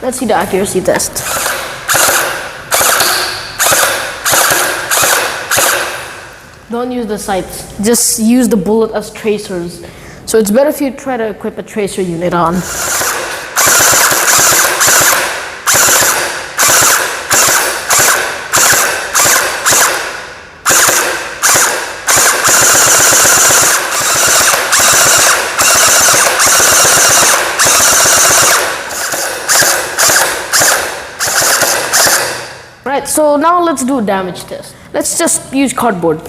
Let's see the accuracy test. Don't use the sights. Just use the bullet as tracers. So it's better if you try to equip a tracer unit on. Right, so now let's do a damage test. Let's just use cardboard.